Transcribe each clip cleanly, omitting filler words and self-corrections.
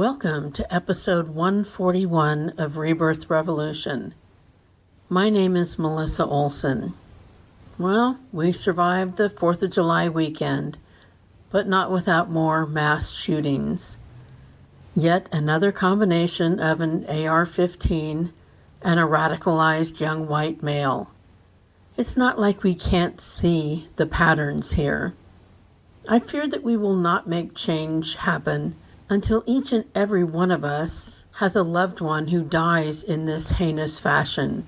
Welcome to episode 141 of Rebirth Revolution. My name is Melissa Olson. Well, we survived the 4th of July weekend, but not without more mass shootings. Yet another combination of an AR-15 and a radicalized young white male. It's not like we can't see the patterns here. I fear that we will not make change happen until each and every one of us has a loved one who dies in this heinous fashion.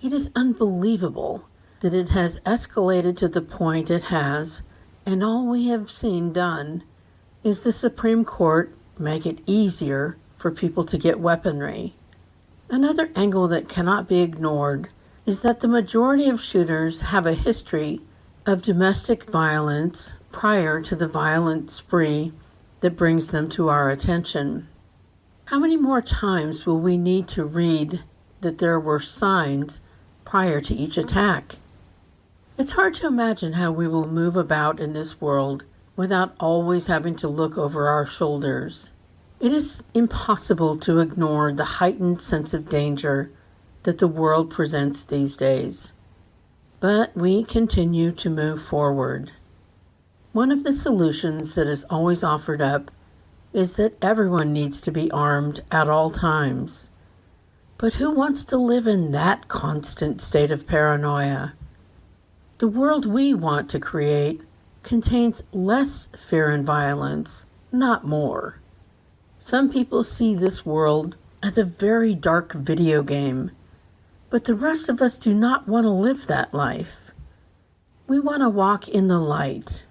It is unbelievable that it has escalated to the point it has, and all we have seen done is the Supreme Court make it easier for people to get weaponry. Another angle that cannot be ignored is that the majority of shooters have a history of domestic violence prior to the violent spree that brings them to our attention. How many more times will we need to read that there were signs prior to each attack? It's hard to imagine how we will move about in this world without always having to look over our shoulders. It is impossible to ignore the heightened sense of danger that the world presents these days. But we continue to move forward. One of the solutions that is always offered up is that everyone needs to be armed at all times. But who wants to live in that constant state of paranoia? The world we want to create contains less fear and violence, not more. Some people see this world as a very dark video game, but the rest of us do not want to live that life. We want to walk in the light.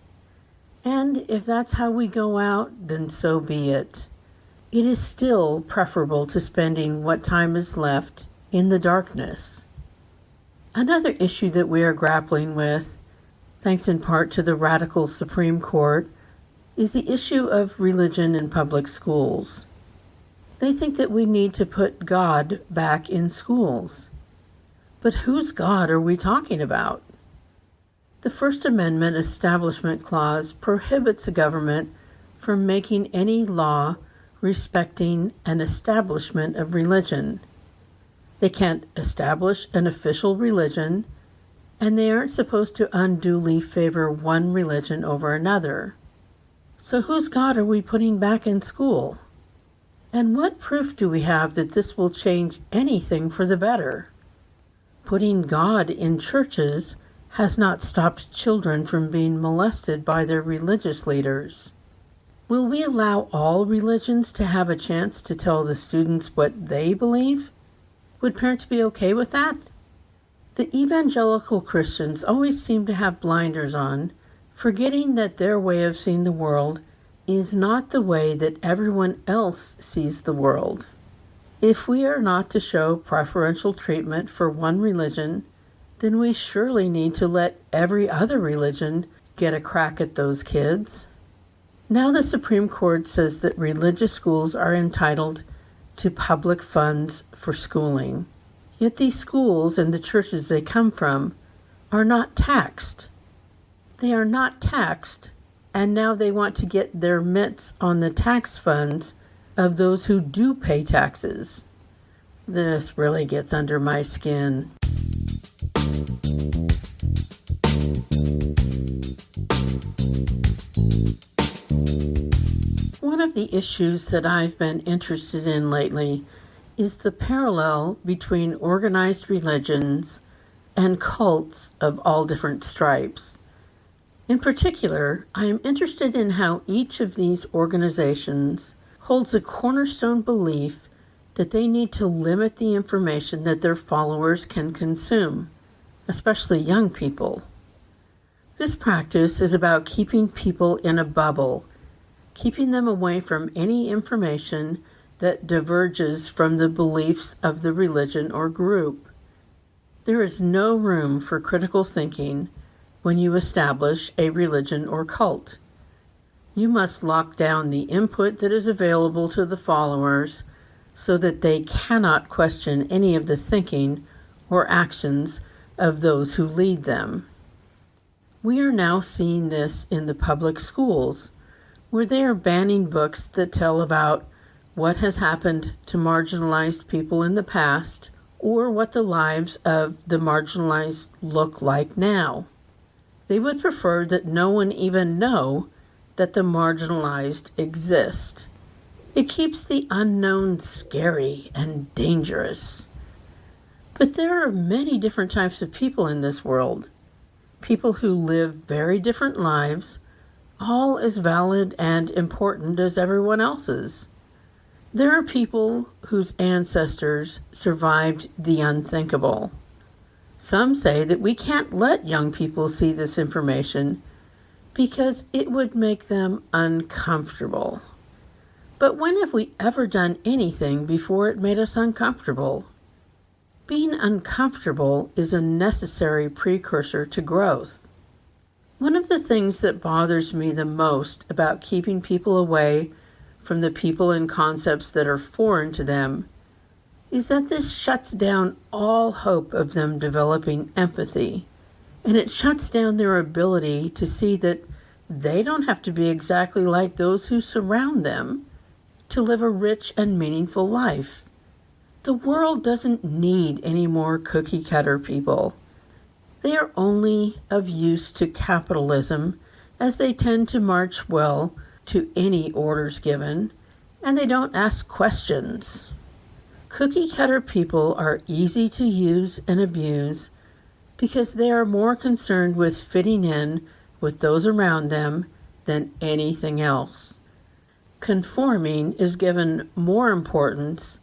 And if that's how we go out, then so be it. It is still preferable to spending what time is left in the darkness. Another issue that we are grappling with, thanks in part to the radical Supreme Court, is the issue of religion in public schools. They think that we need to put God back in schools. But whose God are we talking about? The First Amendment Establishment Clause prohibits the government from making any law respecting an establishment of religion. They can't establish an official religion, and they aren't supposed to unduly favor one religion over another. So whose God are we putting back in school? And what proof do we have that this will change anything for the better? Putting God in churches has not stopped children from being molested by their religious leaders. Will we allow all religions to have a chance to tell the students what they believe? Would parents be okay with that? The evangelical Christians always seem to have blinders on, forgetting that their way of seeing the world is not the way that everyone else sees the world. If we are not to show preferential treatment for one religion, then we surely need to let every other religion get a crack at those kids. Now the Supreme Court says that religious schools are entitled to public funds for schooling. Yet these schools and the churches they come from are not taxed. They are not taxed, and now they want to get their mitts on the tax funds of those who do pay taxes. This really gets under my skin. One of the issues that I've been interested in lately is the parallel between organized religions and cults of all different stripes. In particular, I am interested in how each of these organizations holds a cornerstone belief that they need to limit the information that their followers can consume, especially young people. This practice is about keeping people in a bubble, keeping them away from any information that diverges from the beliefs of the religion or group. There is no room for critical thinking when you establish a religion or cult. You must lock down the input that is available to the followers so that they cannot question any of the thinking or actions of those who lead them. We are now seeing this in the public schools, where they are banning books that tell about what has happened to marginalized people in the past or what the lives of the marginalized look like now. They would prefer that no one even know that the marginalized exist. It keeps the unknown scary and dangerous. But there are many different types of people in this world. People who live very different lives, all as valid and important as everyone else's. There are people whose ancestors survived the unthinkable. Some say that we can't let young people see this information because it would make them uncomfortable. But when have we ever done anything before it made us uncomfortable? Being uncomfortable is a necessary precursor to growth. One of the things that bothers me the most about keeping people away from the people and concepts that are foreign to them is that this shuts down all hope of them developing empathy, and it shuts down their ability to see that they don't have to be exactly like those who surround them to live a rich and meaningful life. The world doesn't need any more cookie-cutter people. They are only of use to capitalism, as they tend to march well to any orders given, and they don't ask questions. Cookie-cutter people are easy to use and abuse because they are more concerned with fitting in with those around them than anything else. Conforming is given more importance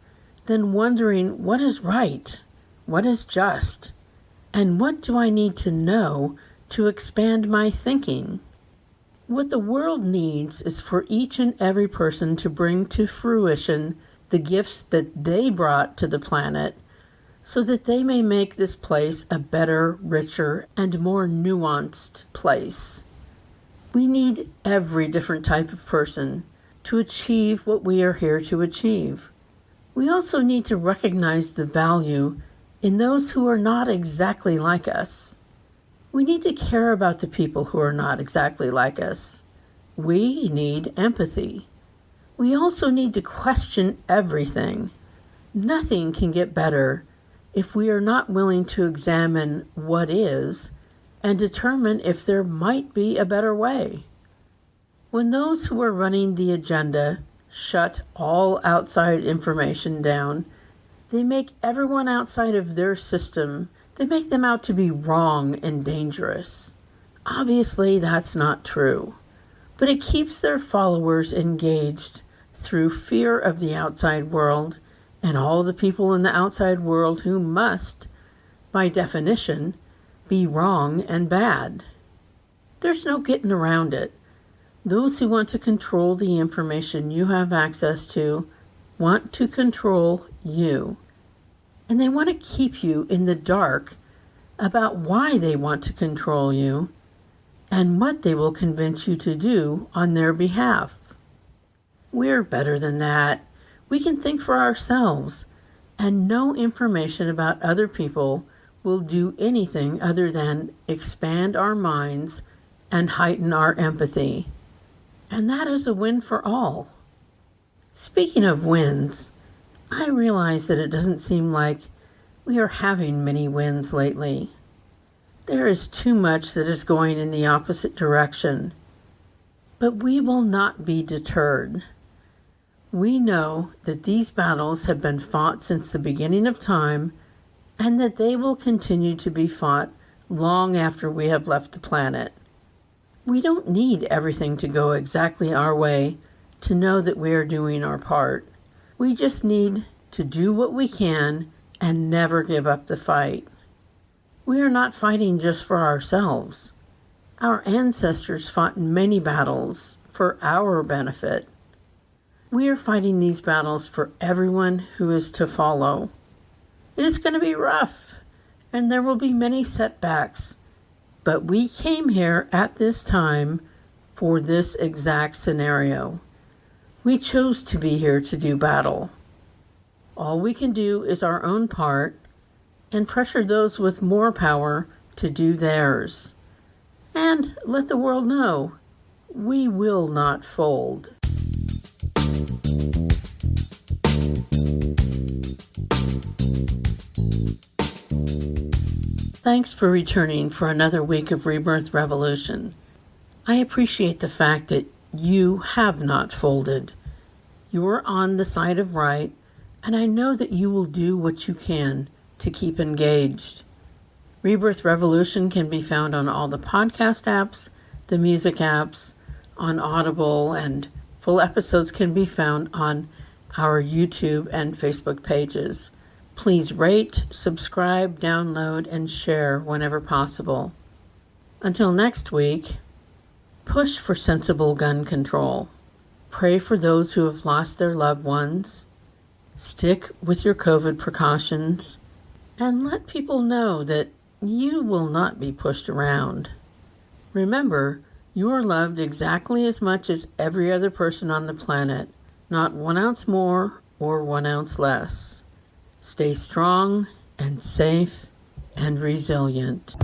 than wondering what is right, what is just, and what do I need to know to expand my thinking. What the world needs is for each and every person to bring to fruition the gifts that they brought to the planet so that they may make this place a better, richer, and more nuanced place. We need every different type of person to achieve what we are here to achieve. We also need to recognize the value in those who are not exactly like us. We need to care about the people who are not exactly like us. We need empathy. We also need to question everything. Nothing can get better if we are not willing to examine what is and determine if there might be a better way. When those who are running the agenda shut all outside information down, they make everyone outside of their system, they make them out to be wrong and dangerous. Obviously, that's not true, but it keeps their followers engaged through fear of the outside world and all the people in the outside world who must, by definition, be wrong and bad. There's no getting around it. Those who want to control the information you have access to want to control you. And they want to keep you in the dark about why they want to control you and what they will convince you to do on their behalf. We're better than that. We can think for ourselves, and no information about other people will do anything other than expand our minds and heighten our empathy. And that is a win for all. Speaking of wins, I realize that it doesn't seem like we are having many wins lately. There is too much that is going in the opposite direction. But we will not be deterred. We know that these battles have been fought since the beginning of time, and that they will continue to be fought long after we have left the planet. We don't need everything to go exactly our way to know that we are doing our part. We just need to do what we can and never give up the fight. We are not fighting just for ourselves. Our ancestors fought many battles for our benefit. We are fighting these battles for everyone who is to follow. It is going to be rough, and there will be many setbacks. But we came here at this time for this exact scenario. We chose to be here to do battle. All we can do is our own part and pressure those with more power to do theirs. And let the world know we will not fold. Thanks for returning for another week of Rebirth Revolution. I appreciate the fact that you have not folded. You are on the side of right, and I know that you will do what you can to keep engaged. Rebirth Revolution can be found on all the podcast apps, the music apps, on Audible, and full episodes can be found on our YouTube and Facebook pages. Please rate, subscribe, download, and share whenever possible. Until next week, push for sensible gun control. Pray for those who have lost their loved ones. Stick with your COVID precautions. And let people know that you will not be pushed around. Remember, you are loved exactly as much as every other person on the planet, not 1 ounce more or 1 ounce less. Stay strong and safe and resilient.